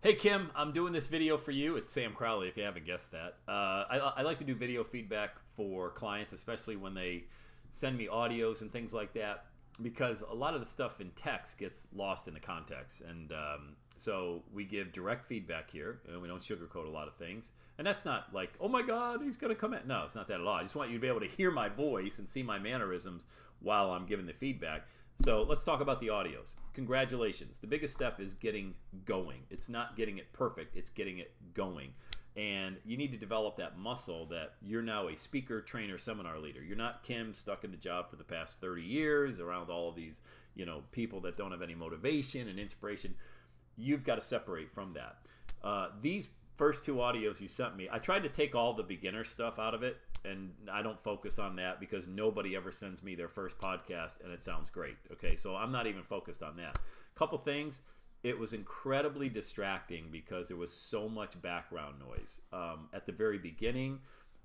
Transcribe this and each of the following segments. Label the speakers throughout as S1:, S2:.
S1: Hey Kim, I'm doing this video for you. It's Sam Crowley, if you haven't guessed that. I like to do video feedback for clients, especially when they send me audios and things like that, because a lot of the stuff in text gets lost in the context. And so we give direct feedback here, and we don't sugarcoat a lot of things. And that's not like, oh my God, he's going to come in. No, it's not that at all. I just want you to be able to hear my voice and see my mannerisms while I'm giving the feedback. So let's talk about the audios. Congratulations. The biggest step is getting going. It's not getting it perfect, it's getting it going. And you need to develop that muscle that you're now a speaker, trainer, seminar leader. You're not Kim stuck in the job for the past 30 years around all of these, people that don't have any motivation and inspiration. You've got to separate from that. These first two audios you sent me, I tried to take all the beginner stuff out of it, and I don't focus on that because nobody ever sends me their first podcast and it sounds great. Okay, so I'm not even focused on that. Couple things. It was incredibly distracting because there was so much background noise. At the very beginning,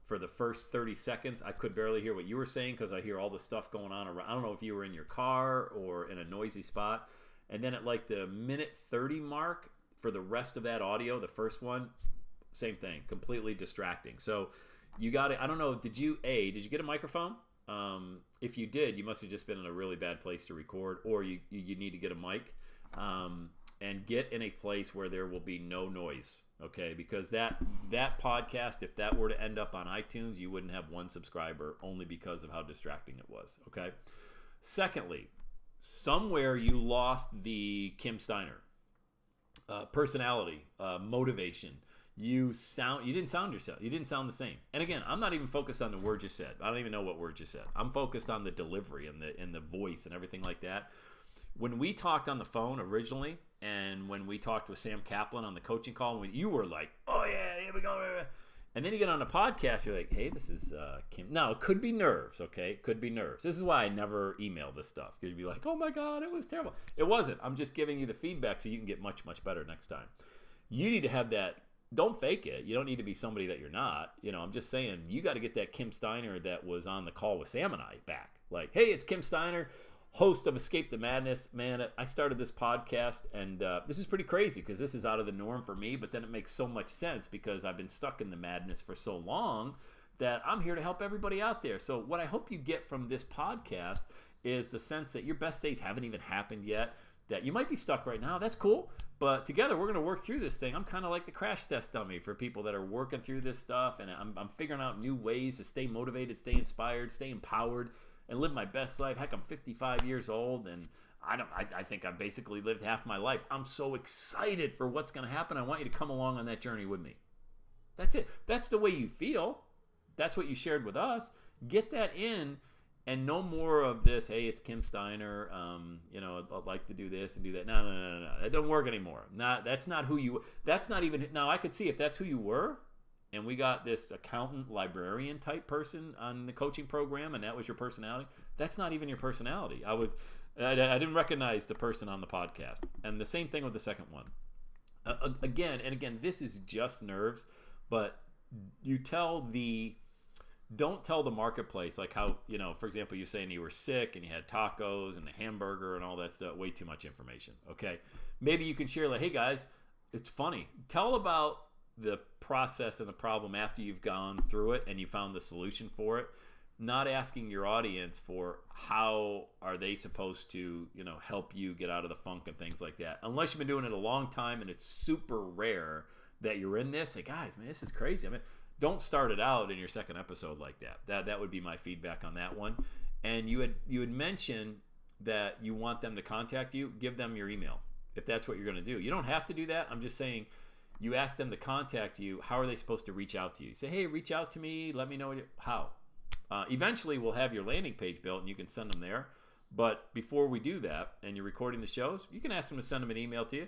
S1: for the first 30 seconds, I could barely hear what you were saying because I hear all the stuff going on around. I don't know if you were in your car or in a noisy spot. And then at like the minute 30 mark, for the rest of that audio, the first one, same thing, completely distracting. So you got it. I don't know. Did you get a microphone? If you did, you must have just been in a really bad place to record, or you need to get a mic and get in a place where there will be no noise. Okay, because that podcast, if that were to end up on iTunes, you wouldn't have one subscriber only because of how distracting it was. Okay. Secondly, somewhere you lost the Kim Steiner. Personality, motivation. You didn't sound yourself. You didn't sound the same. And again, I'm not even focused on the words you said. I don't even know what words you said. I'm focused on the delivery and the voice and everything like that. When we talked on the phone originally, and when we talked with Sam Kaplan on the coaching call, you were like, "Oh yeah, here we go." And then you get on the podcast, you're like, "Hey, this is Kim." Now, it could be nerves, okay? It could be nerves. This is why I never email this stuff. Because you'd be like, "Oh my God, it was terrible." It wasn't. I'm just giving you the feedback so you can get much, much better next time. You need to have that. Don't fake it. You don't need to be somebody that you're not. I'm just saying, you got to get that Kim Steiner that was on the call with Sam and I back. Like, "Hey, it's Kim Steiner, host of Escape the Madness." Man, I started this podcast, and this is pretty crazy because this is out of the norm for me, but then it makes so much sense because I've been stuck in the madness for so long that I'm here to help everybody out there. So what I hope you get from this podcast is the sense that your best days haven't even happened yet, that you might be stuck right now. That's cool, but together we're going to work through this thing. I'm kind of like the crash test dummy for people that are working through this stuff, and I'm figuring out new ways to stay motivated, stay inspired, stay empowered, and live my best life. Heck, I'm 55 years old, and I think I've basically lived half my life. I'm so excited for what's going to happen. I want you to come along on that journey with me. That's it. That's the way you feel. That's what you shared with us. Get that in, and no more of this, "Hey, it's Kim Steiner. I'd like to do this and do that." No. That don't work anymore. That's not who you. That's not even. Now, I could see if that's who you were, and we got this accountant, librarian type person on the coaching program, and that was your personality. That's not even your personality. I didn't recognize the person on the podcast. And the same thing with the second one. Again, this is just nerves, but don't tell the marketplace, like how, for example, you're saying you were sick and you had tacos and a hamburger and all that stuff. Way too much information. Okay. Maybe you can share like, "Hey guys, it's funny." Tell about the process and the problem after you've gone through it and you found the solution for it, not asking your audience for how are they supposed to, help you get out of the funk and things like that. Unless you've been doing it a long time and it's super rare that you're in this. Hey guys, man, this is crazy. Don't start it out in your second episode like that. That would be my feedback on that one. And you had mentioned that you want them to contact you. Give them your email if that's what you're going to do. You don't have to do that. I'm just saying, you ask them to contact you. How are they supposed to reach out to you? Say, "Hey, reach out to me. Let me know how." Eventually, we'll have your landing page built, and you can send them there. But before we do that, and you're recording the shows, you can ask them to send them an email to you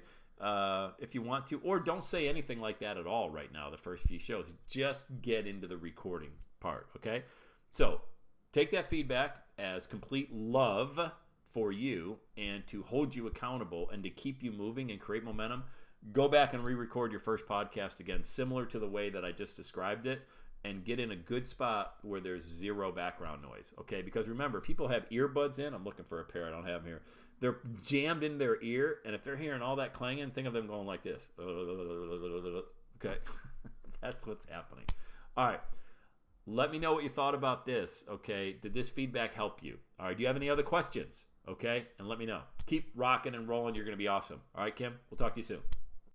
S1: if you want to. Or don't say anything like that at all right now, the first few shows. Just get into the recording part, okay? So take that feedback as complete love for you and to hold you accountable and to keep you moving and create momentum. Go back and re-record your first podcast again, similar to the way that I just described it, and get in a good spot where there's zero background noise, okay? Because remember, people have earbuds in. I'm looking for a pair. I don't have them here. they're jammed in their ear, and if they're hearing all that clanging, think of them going like this. Okay, that's what's happening. All right, let me know what you thought about this. Okay, did this feedback help you? All right, do you have any other questions? Okay, and let me know. Keep rocking and rolling. You're going to be awesome. All right, Kim, we'll talk to you soon.